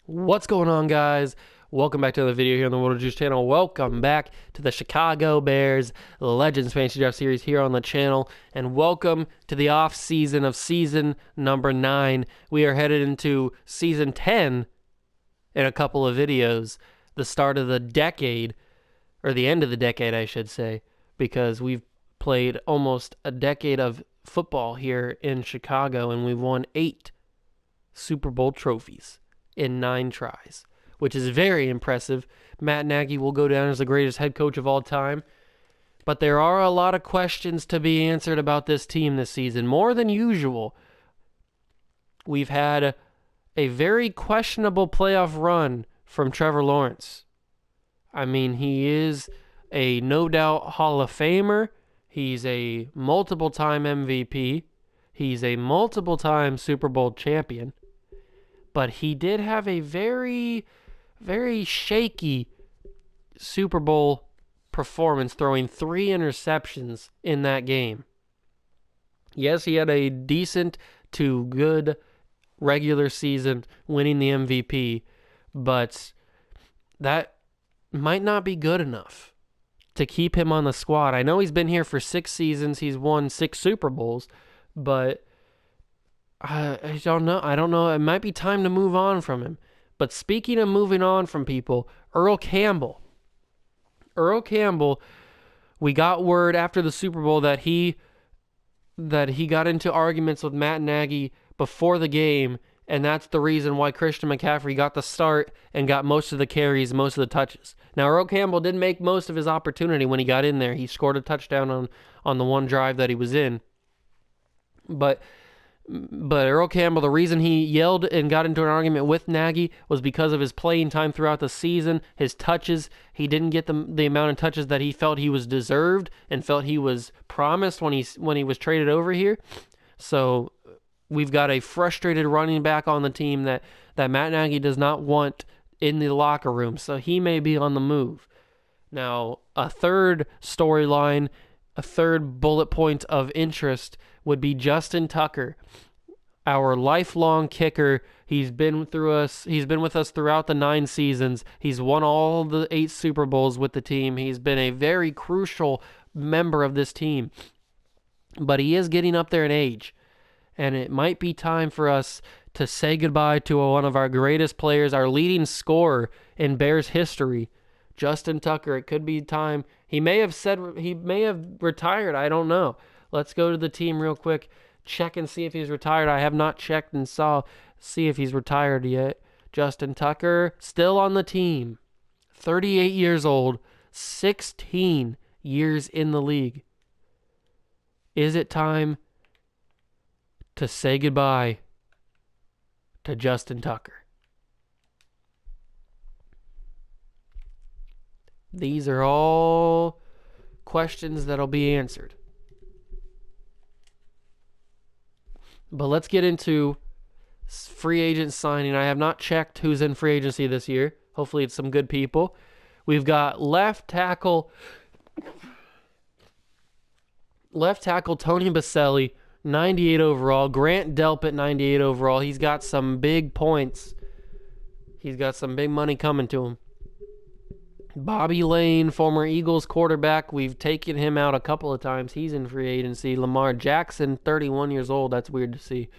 What's going on, guys? Welcome back to another video here on the World of Juice channel. Welcome back to the Chicago Bears Legends Fantasy Draft Series here on the channel. And welcome to the off season of season number 9. We are headed into season 10 in a couple of videos. The start of the decade, or the end of the decade, I should say, because we've played almost a decade of football here in Chicago, and we've won 8 Super Bowl trophies in 9 tries, which is very impressive. Matt Nagy will go down as the greatest head coach of all time. But there are a lot of questions to be answered about this team this season, more than usual. We've had a very questionable playoff run from Trevor Lawrence. I mean, he is a no doubt Hall of Famer. He's a multiple-time MVP. He's a multiple-time Super Bowl champion. But he did have a very, very shaky Super Bowl performance, throwing 3 interceptions in that game. Yes, he had a decent to good regular season, winning the MVP, but that might not be good enough to keep him on the squad. I know he's been here for 6 seasons. He's won 6 Super Bowls, but I don't know. It might be time to move on from him. But speaking of moving on from people, Earl Campbell, we got word after the Super Bowl that he got into arguments with Matt Nagy before the game, and that's the reason why Christian McCaffrey got the start and got most of the carries, most of the touches. Now, Earl Campbell didn't make most of his opportunity when he got in there. He scored a touchdown on the one drive that he was in. But Earl Campbell, the reason he yelled and got into an argument with Nagy was because of his playing time throughout the season, his touches. He didn't get the amount of touches that he felt he was deserved and felt he was promised when he was traded over here. So we've got a frustrated running back on the team that Matt Nagy does not want in the locker room. So he may be on the move. Now, a third storyline, a third bullet point of interest would be Justin Tucker, our lifelong kicker. He's been with us throughout the 9 seasons. He's won all the 8 Super Bowls with the team. He's been a very crucial member of this team. But he is getting up there in age, and it might be time for us to say goodbye to one of our greatest players, our leading scorer in Bears history, Justin Tucker. It could be time. He may have retired. I don't know. Let's go to the team real quick, check and see if he's retired. I have not checked and see if he's retired yet. Justin Tucker, still on the team. 38 years old, 16 years in the league. Is it time to say goodbye to Justin Tucker? These are all questions that'll be answered. But let's get into free agent signing. I have not checked who's in free agency this year. Hopefully it's some good people. We've got left tackle Tony Baselli, 98 overall. Grant Delpit, 98 overall. He's got some big points. He's got some big money coming to him. Bobby Lane, former Eagles quarterback. We've taken him out a couple of times. He's in free agency. Lamar Jackson, 31 years old. That's weird to see.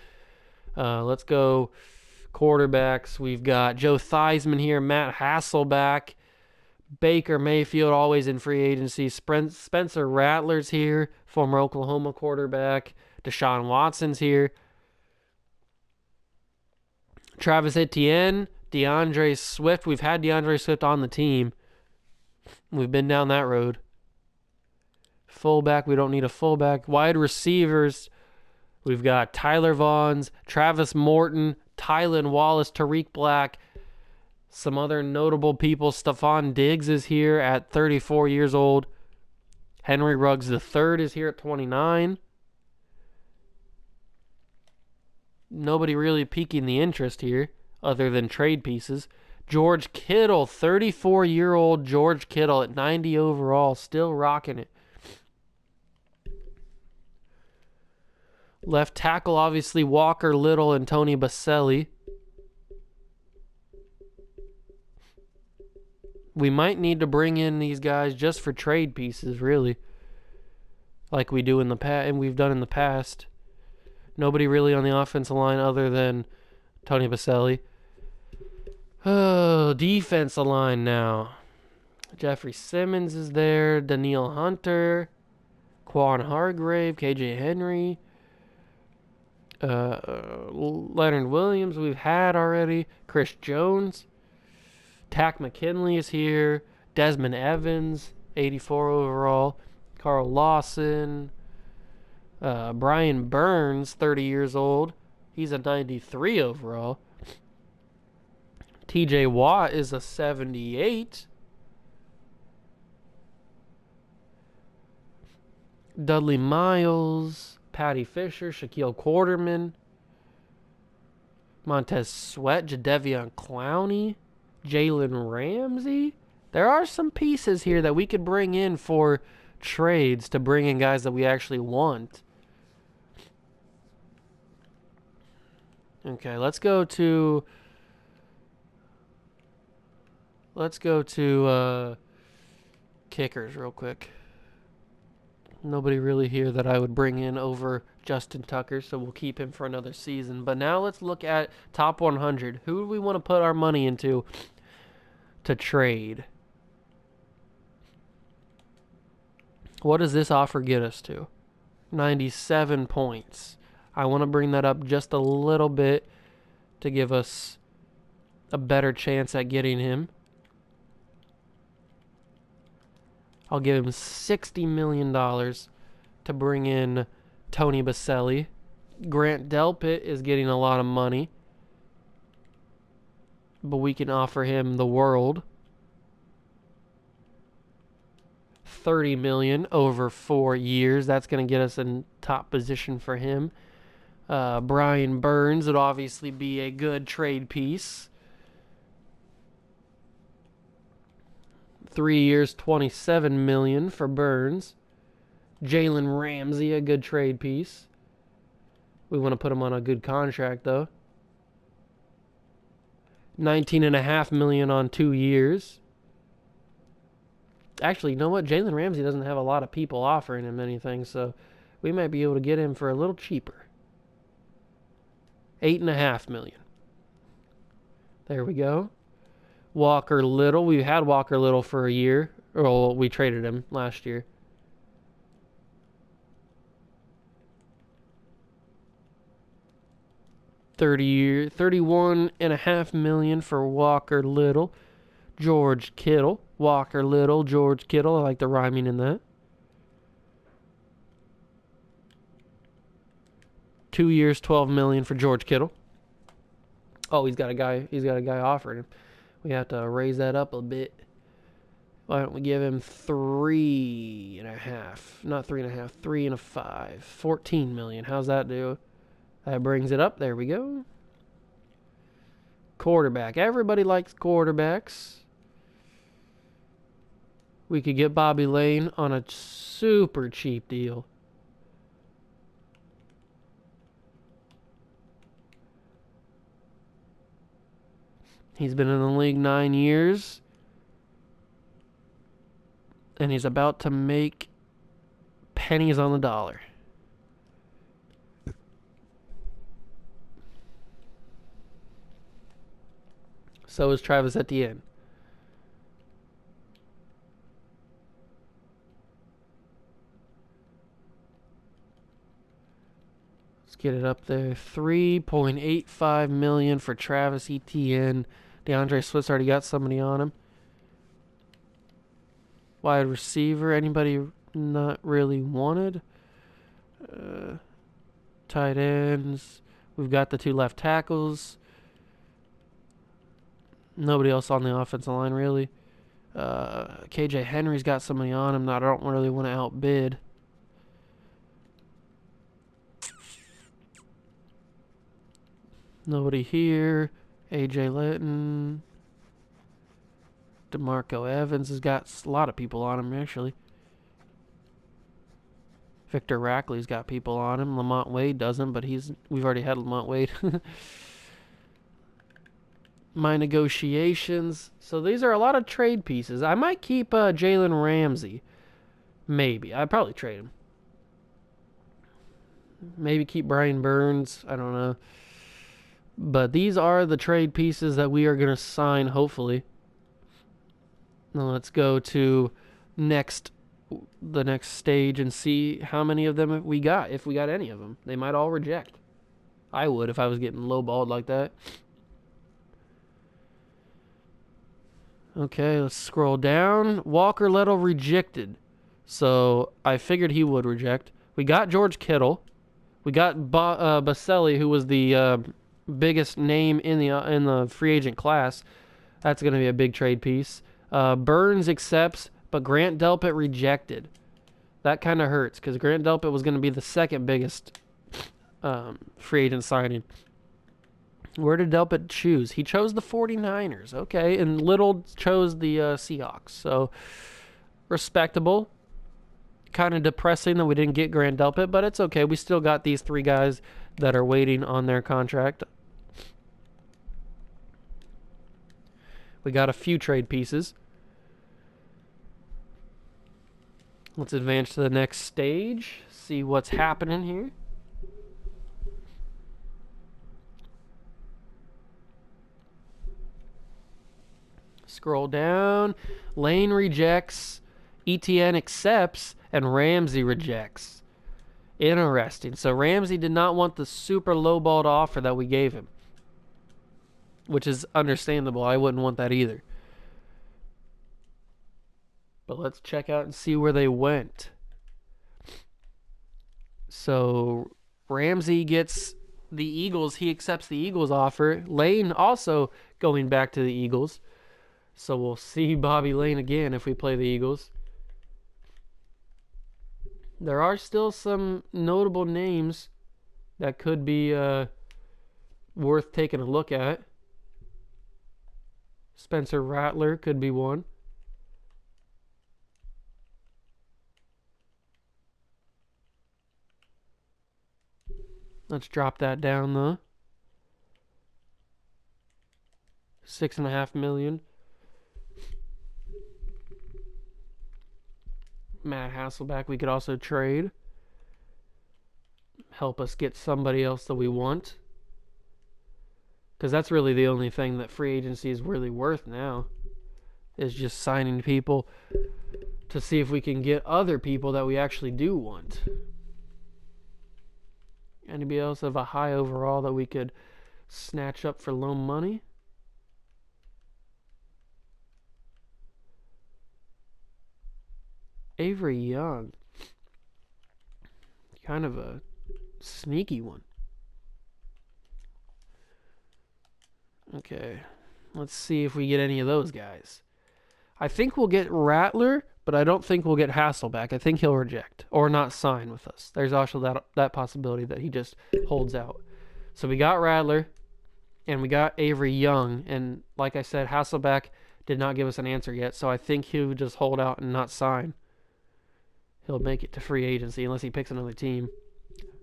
Let's go quarterbacks. We've got Joe Theismann here. Matt Hasselbeck. Baker Mayfield, always in free agency. Spencer Rattler's here. Former Oklahoma quarterback. Deshaun Watson's here. Travis Etienne. DeAndre Swift. We've had DeAndre Swift on the team. We've been down that road. Fullback, we don't need a fullback. Wide receivers, we've got Tyler Vaughns, Travis Morton, Tylan Wallace, Tariq Black, some other notable people. Stephon Diggs is here at 34 years old. Henry Ruggs III is here at 29. Nobody really piquing the interest here other than trade pieces. George Kittle, 34-year-old George Kittle at 90 overall, still rocking it. Left tackle, obviously, Walker Little and Tony Baselli. We might need to bring in these guys just for trade pieces, really. Like we do in the past, and we've done in the past. Nobody really on the offensive line other than Tony Baselli. Oh, defensive line now. Jeffrey Simmons is there. Daniil Hunter. Quan Hargrave. KJ Henry. Leonard Williams we've had already. Chris Jones. Tack McKinley is here. Desmond Evans, 84 overall. Carl Lawson. Brian Burns, 30 years old. He's a 93 overall. TJ Watt is a 78. Dudley Miles, Patty Fisher, Shaquille Quarterman, Montez Sweat, Jadeveon Clowney, Jalen Ramsey. There are some pieces here that we could bring in for trades to bring in guys that we actually want. Okay, let's go to kickers real quick. Nobody really here that I would bring in over Justin Tucker, so we'll keep him for another season. But now let's look at top 100. Who do we want to put our money into to trade? What does this offer get us to? 97 points. I want to bring that up just a little bit to give us a better chance at getting him. I'll give him $60 million to bring in Tony Baselli. Grant Delpit is getting a lot of money, but we can offer him the world. $30 million over 4 years. That's going to get us in top position for him. Brian Burns would obviously be a good trade piece. 3 years, $27 million for Burns. Jalen Ramsey, a good trade piece. We want to put him on a good contract, though. $19.5 million on 2 years. Actually, you know what? Jalen Ramsey doesn't have a lot of people offering him anything, so we might be able to get him for a little cheaper. $8.5 million. There we go. Walker Little. We had Walker Little for a year. Well, we traded him last year. $31.5 million for Walker Little. George Kittle. Walker Little, George Kittle. I like the rhyming in that. 2 years, $12 million for George Kittle. Oh, he's got a guy offering him. We have to raise that up a bit. Why don't we give him 3.5? Not 3.5, 3.5. $14 million. How's that do? That brings it up. There we go. Quarterback. Everybody likes quarterbacks. We could get Bobby Lane on a super cheap deal. He's been in the league 9 years. And he's about to make pennies on the dollar. So is Travis Etienne. Let's get it up there. $3.85 million for Travis Etienne. DeAndre Swift's already got somebody on him. Wide receiver, anybody not really wanted? Tight ends. We've got the 2 left tackles. Nobody else on the offensive line, really. KJ Henry's got somebody on him that I don't really want to outbid. Nobody here. AJ Litton. DeMarco Evans has got a lot of people on him, actually. Victor Rackley's got people on him. Lamont Wade doesn't, but we've already had Lamont Wade. my negotiations. So these are a lot of trade pieces. I might keep Jalen Ramsey. Maybe. I'd probably trade him. Maybe keep Brian Burns. I don't know. But these are the trade pieces that we are going to sign, hopefully. Now let's go to the next stage and see how many of them we got, if we got any of them. They might all reject. I would if I was getting lowballed like that. Okay, let's scroll down. Walker Little rejected. So I figured he would reject. We got George Kittle. We got Baselli, who was the biggest name in the free agent class. That's going to be a big trade piece. Burns accepts, but Grant Delpit rejected. That kind of hurts because Grant Delpit was going to be the second biggest free agent signing. Where did Delpit choose? He chose the 49ers. Okay, and Little chose the Seahawks. So, respectable. Kind of depressing that we didn't get Grant Delpit, but it's okay. We still got these three guys that are waiting on their contract. We got a few trade pieces. Let's advance to the next stage. See what's happening here. Scroll down. Lane rejects. ETN accepts. And Ramsey rejects. Interesting. So Ramsey did not want the super lowballed offer that we gave him. Which is understandable. I wouldn't want that either. But let's check out and see where they went. So Ramsey gets the Eagles. He accepts the Eagles offer. Lane also going back to the Eagles. So we'll see Bobby Lane again if we play the Eagles. There are still some notable names that could be worth taking a look at. Spencer Rattler could be one. Let's drop that down though. $6.5 million. Matt Hasselbeck we could also trade. Help us get somebody else that we want. Because that's really the only thing that free agency is really worth now. Is just signing people to see if we can get other people that we actually do want. Anybody else have a high overall that we could snatch up for low money? Avery Young. Kind of a sneaky one. Okay. Let's see if we get any of those guys. I think we'll get Rattler, but I don't think we'll get Hasselbeck. I think he'll reject or not sign with us. There's also that possibility that he just holds out. So we got Rattler, and we got Avery Young. And like I said, Hasselbeck did not give us an answer yet, so I think he would just hold out and not sign. He'll make it to free agency unless he picks another team.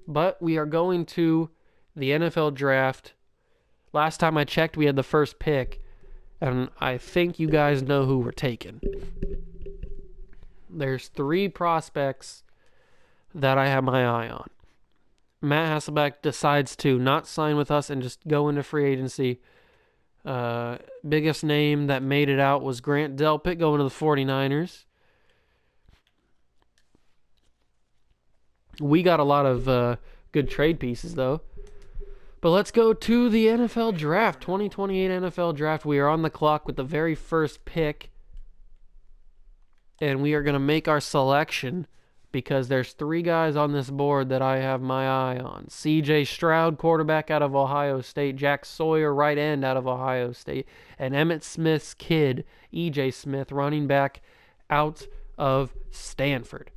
But we are going to the NFL draft. Last time I checked, we had the first pick, and I think you guys know who we're taking. There's 3 prospects that I have my eye on. Matt Hasselbeck decides to not sign with us and just go into free agency. Biggest name that made it out was Grant Delpit going to the 49ers. We got a lot of good trade pieces, though. But let's go to the NFL draft, 2028 NFL draft. We are on the clock with the very first pick. And we are going to make our selection because there's 3 guys on this board that I have my eye on. C.J. Stroud, quarterback out of Ohio State. Jack Sawyer, right end out of Ohio State. And Emmitt Smith's kid, E.J. Smith, running back out of Stanford.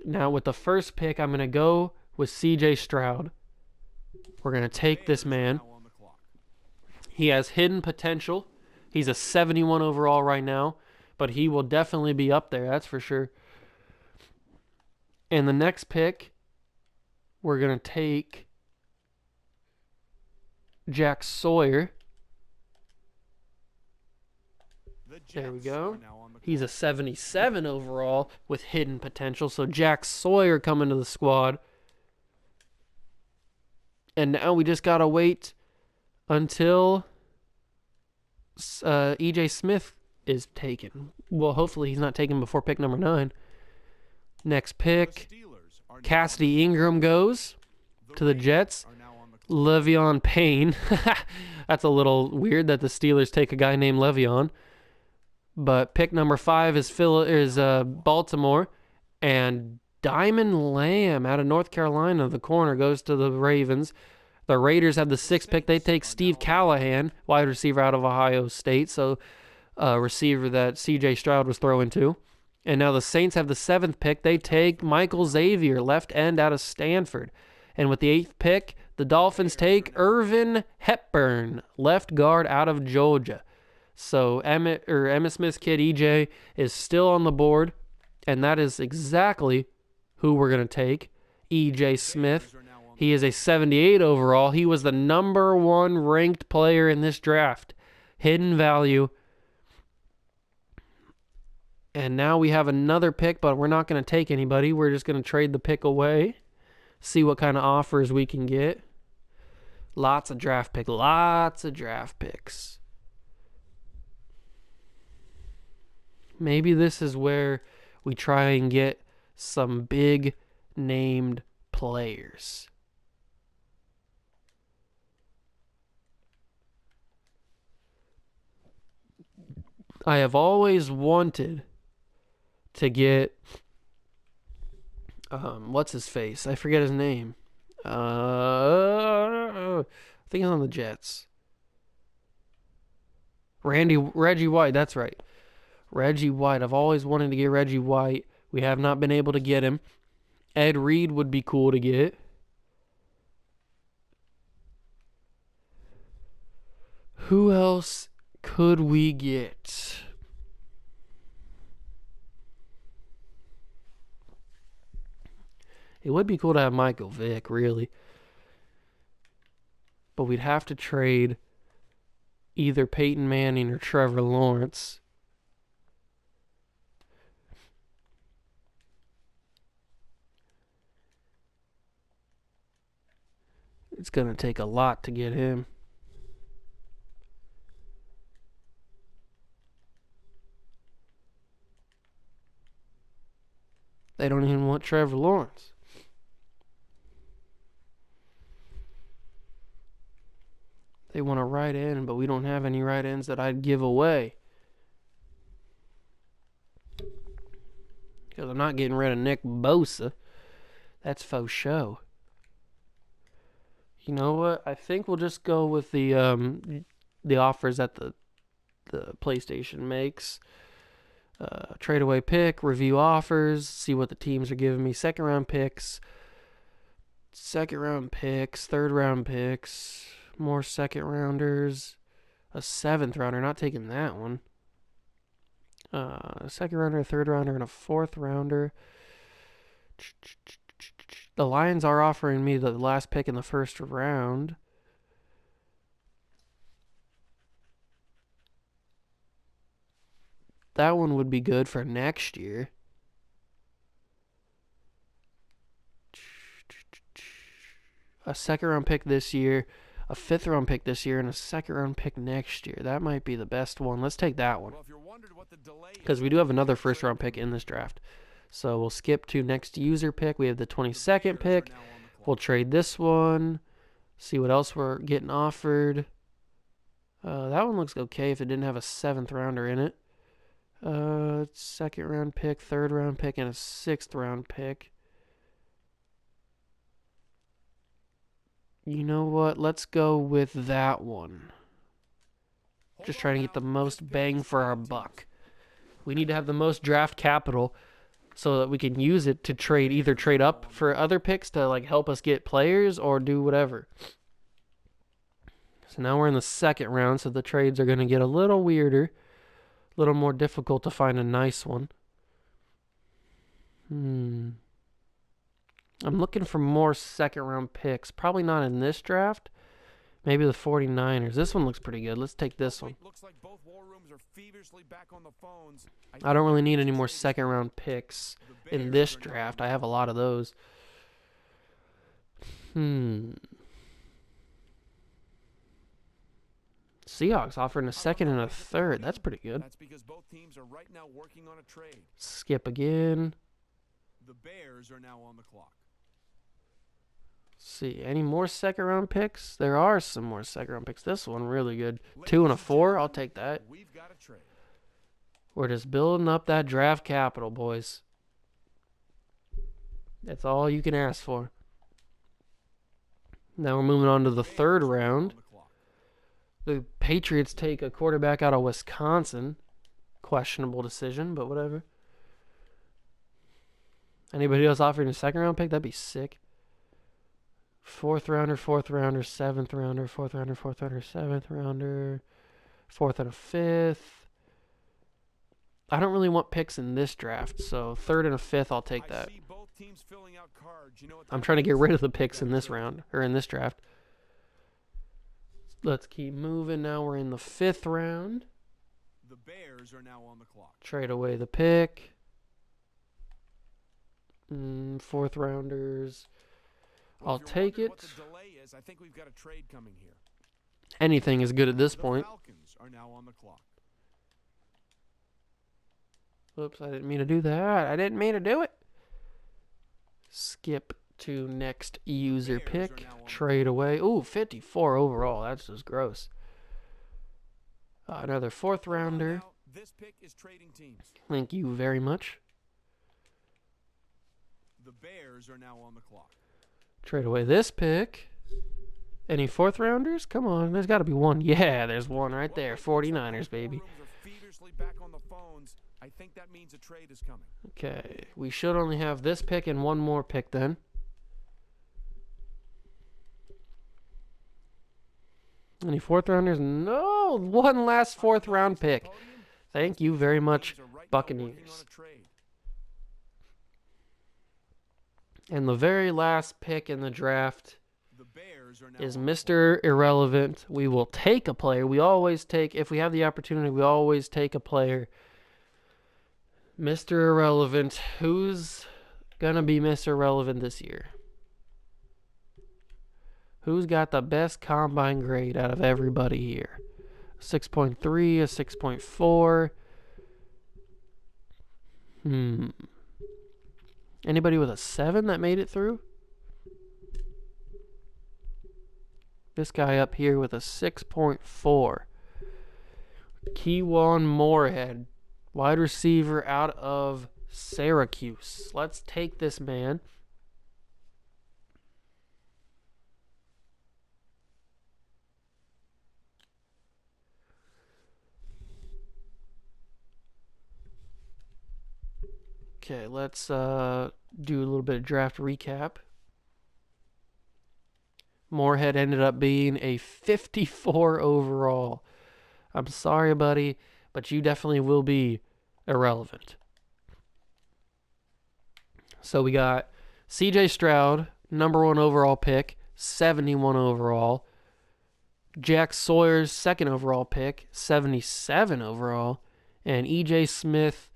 Now, with the first pick, I'm going to go with C.J. Stroud. We're going to take this man. He has hidden potential. He's a 71 overall right now, but he will definitely be up there, that's for sure. And the next pick, we're going to take Jack Sawyer. There we go. He's a 77 overall with hidden potential. So Jack Sawyer coming to the squad. And now we just got to wait until E.J. Smith is taken. Well, hopefully he's not taken before pick number 9. Next pick, Cassidy Ingram goes to the Jets. Le'Veon Payne. That's a little weird that the Steelers take a guy named Le'Veon. But pick number 5 is Baltimore. And Diamond Lamb out of North Carolina, the corner, goes to the Ravens. The Raiders have the 6th pick. They take Steve Callahan, wide receiver out of Ohio State. So receiver that C.J. Stroud was throwing to. And now the Saints have the 7th pick. They take Michael Xavier, left end out of Stanford. And with the 8th pick, the Dolphins take Irvin Hepburn, left guard out of Georgia. So Emmitt Smith's kid, EJ, is still on the board. And that is exactly who we're going to take, EJ Smith. He is a 78 overall. He was the number 1 ranked player in this draft. Hidden value. And now we have another pick, but we're not going to take anybody. We're just going to trade the pick away. See what kind of offers we can get. Lots of draft picks. Maybe this is where we try and get some big named players. I have always wanted to get what's his face? I forget his name. I think he's on the Jets. Reggie White, that's right. Reggie White. I've always wanted to get Reggie White. We have not been able to get him. Ed Reed would be cool to get. Who else could we get? It would be cool to have Michael Vick, really. But we'd have to trade either Peyton Manning or Trevor Lawrence. It's going to take a lot to get him. They don't even want Trevor Lawrence. They want a right end, but we don't have any right ends that I'd give away. Because I'm not getting rid of Nick Bosa. That's faux show. You know what? I think we'll just go with the offers that the PlayStation makes. Trade away pick, review offers, see what the teams are giving me. Second round picks, third round picks, more second rounders, a 7th rounder, not taking that one. A second rounder, a third rounder, and a 4th rounder. The Lions are offering me the last pick in the first round. That one would be good for next year. A second round pick this year, a 5th round pick this year, and a second round pick next year. That might be the best one. Let's take that one. Because we do have another first round pick in this draft. So we'll skip to next user pick. We have the 22nd pick. We'll trade this one. See what else we're getting offered. That one looks okay if it didn't have a 7th rounder in it. Second round pick, third round pick, and a 6th round pick. You know what? Let's go with that one. Just trying to get the most bang for our buck. We need to have the most draft capital so that we can use it to trade, either trade up for other picks to like help us get players or do whatever. So now we're in the second round, so the trades are going to get a little weirder, a little more difficult to find a nice one. I'm looking for more second round picks. Probably not in this draft. Maybe the 49ers. This one looks pretty good. Let's take this one. Looks like both war rooms are feverishly back on the phones. I don't really need any more second-round picks in this draft. I have a lot of those. Seahawks offering a second and a third. That's pretty good. That's because both teams are right now working on a trade. Skip again. The Bears are now on the clock. See, any more second-round picks? There are some more second-round picks. This one really good. 2 and a 4. I'll take that. We've got a trade. We're just building up that draft capital, boys. That's all you can ask for. Now we're moving on to the third round. The Patriots take a quarterback out of Wisconsin. Questionable decision, but whatever. Anybody else offering a second-round pick? That'd be sick. Fourth rounder, seventh rounder, fourth rounder, seventh rounder, fourth and a fifth. I don't really want picks in this draft, so third and a fifth, I'll take that. I'm trying to get rid of the picks in this round, or in this draft. Let's keep moving. Now we're in the fifth round. The Bears are now on the clock. Trade away the pick. Fourth rounders. I'll take it. What the delay is, I think we've got a trade coming here. Anything is good at this point. The Falcons are now on the clock. Oops, I didn't mean to do that. I didn't mean to do it. Skip to next user pick. Trade away. Ooh, 54 overall. That's just gross. Another fourth rounder. This pick is trading teams. Thank you very much. The Bears are now on the clock. Trade away this pick. Any fourth rounders? Come on, there's got to be one. Yeah, there's one right there. 49ers, baby. Back on the phones. I think that means a trade is coming. Okay, we should only have this pick and one more pick then. Any fourth rounders? No, one last fourth round pick. Thank you very much, Buccaneers. And the very last pick in the draft is Mr. Irrelevant. We will take a player. We always take, if we have the opportunity, we always take a player. Mr. Irrelevant. Who's going to be Mr. Irrelevant this year? Who's got the best combine grade out of everybody here? 6.3, a 6.4. Anybody with a 7 that made it through? This guy up here with a 6.4. Kewan Moorhead, wide receiver out of Syracuse. Let's take this man. Okay, let's do a little bit of draft recap. Moorhead ended up being a 54 overall. I'm sorry, buddy, but you definitely will be irrelevant. So we got CJ Stroud, number 1 overall pick, 71 overall. Jack Sawyer's 2nd overall pick, 77 overall. And EJ Smith,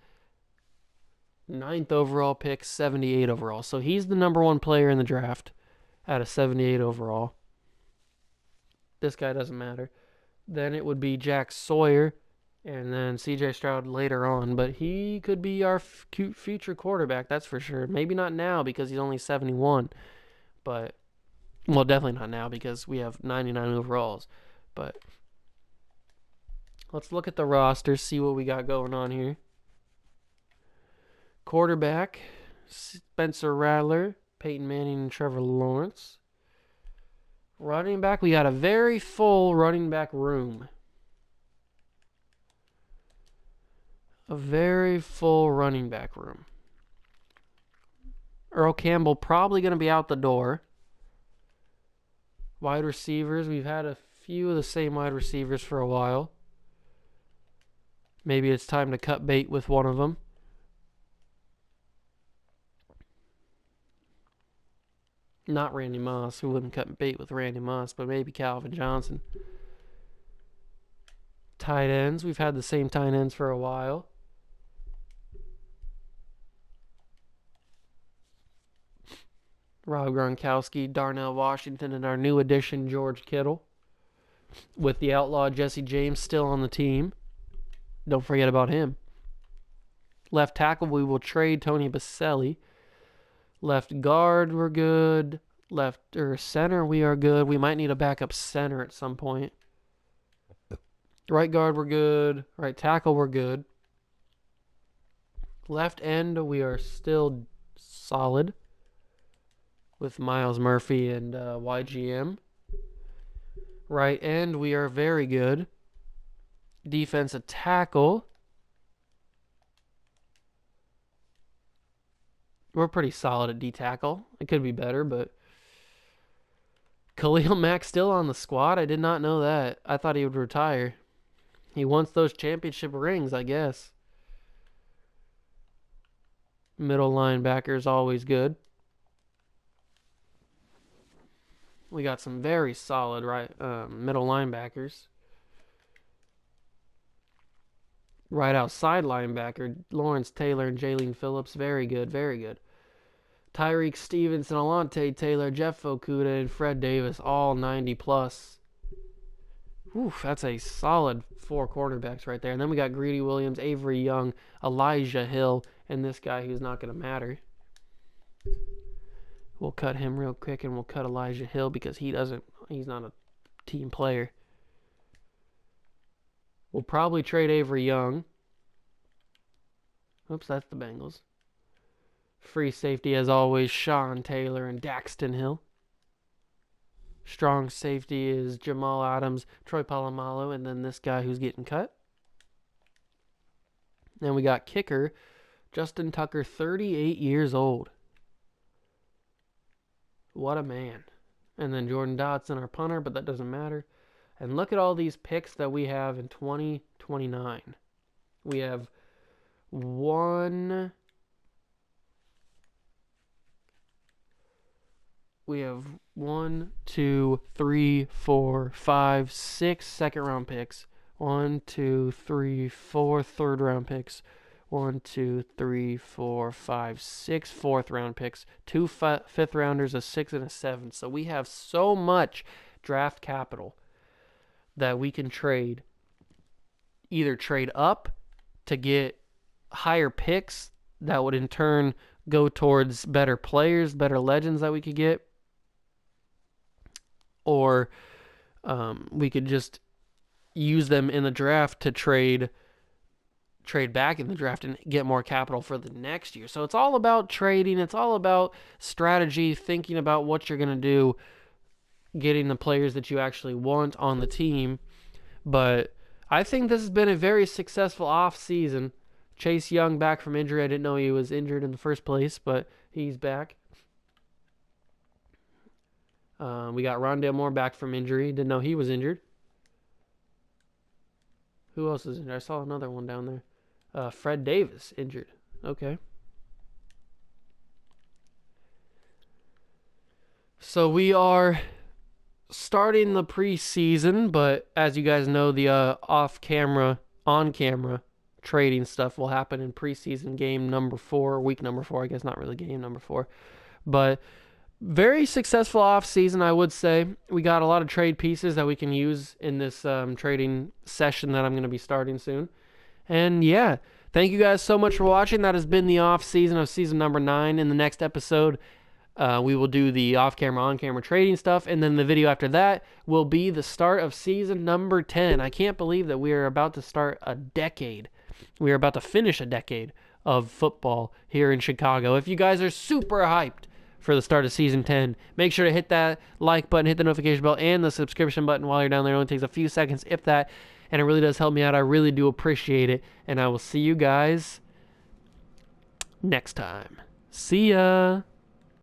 9th overall pick, 78 overall. So he's the number 1 player in the draft at a 78 overall. This guy doesn't matter. Then it would be Jack Sawyer and then CJ Stroud later on. But he could be our future quarterback, that's for sure. Maybe not now because he's only 71. But, well, definitely not now because we have 99 overalls. But let's look at the roster, see what we got going on here. Quarterback, Spencer Rattler, Peyton Manning, and Trevor Lawrence. Running back, we got a very full running back room. A very full running back room. Earl Campbell probably going to be out the door. Wide receivers, we've had a few of the same wide receivers for a while. Maybe it's time to cut bait with one of them. Not Randy Moss. We wouldn't cut bait with Randy Moss, but maybe Calvin Johnson. Tight ends. We've had the same tight ends for a while. Rob Gronkowski, Darnell Washington, and our new addition, George Kittle. With the outlaw Jesse James still on the team. Don't forget about him. Left tackle, we will trade Tony Baselli. Left guard, we're good. Center, we are good. We might need a backup center at some point. Right guard, we're good. Right tackle, we're good. Left end, we are still solid with Miles Murphy and YGM. Right end, we are very good. Defensive tackle, we're pretty solid at D-tackle. It could be better, but Khalil Mack still on the squad? I did not know that. I thought he would retire. He wants those championship rings, I guess. Middle linebacker is always good. We got some very solid middle linebackers. Right outside linebacker, Lawrence Taylor and Jalen Phillips. Very good, very good. Tyreek Stevenson, Alontae Taylor, Jeff Okuda, and Fred Davis, all 90 plus. Oof, that's a solid 4 cornerbacks right there. And then we got Greedy Williams, Avery Young, Elijah Hill, and this guy who's not going to matter. We'll cut him real quick, and we'll cut Elijah Hill because he's not a team player. We'll probably trade Avery Young. Oops, that's the Bengals. Free safety, as always, Sean Taylor and Daxton Hill. Strong safety is Jamal Adams, Troy Polamalu, and then this guy who's getting cut. Then we got kicker, Justin Tucker, 38 years old. What a man. And then Jordan Dotson, our punter, but that doesn't matter. And look at all these picks that we have in 2029. We have 1, 2, 3, 4, 5, 6 second-round picks. 1, 2, 3, 4 third-round picks. 1, 2, 3, 4, 5, 6 fourth-round picks. 2 fifth-rounders, a 6 and a 7. So we have so much draft capital that we can trade. Either trade up to get higher picks that would in turn go towards better players, better legends that we could get. Or we could just use them in the draft to trade back in the draft and get more capital for the next year. So it's all about trading. It's all about strategy, thinking about what you're going to do, getting the players that you actually want on the team. But I think this has been a very successful off season. Chase Young back from injury. I didn't know he was injured in the first place, but he's back. We got Rondale Moore back from injury. Didn't know he was injured. Who else is injured? I saw another one down there. Fred Davis injured. Okay. So we are starting the preseason, but as you guys know, the off-camera, on-camera trading stuff will happen in preseason game number 4, week number 4. I guess not really game number 4. But very successful off-season, I would say. We got a lot of trade pieces that we can use in this trading session that I'm going to be starting soon. And yeah, thank you guys so much for watching. That has been the off-season of season number 9. In the next episode, we will do the off-camera, on-camera trading stuff. And then the video after that will be the start of season number 10. I can't believe that we are about to start a decade. We are about to finish a decade of football here in Chicago. If you guys are super hyped for the start of season 10, make sure to hit that like button, hit the notification bell, and the subscription button while you're down there. It only takes a few seconds, if that, and it really does help me out. I really do appreciate it, and I will see you guys next time. See ya!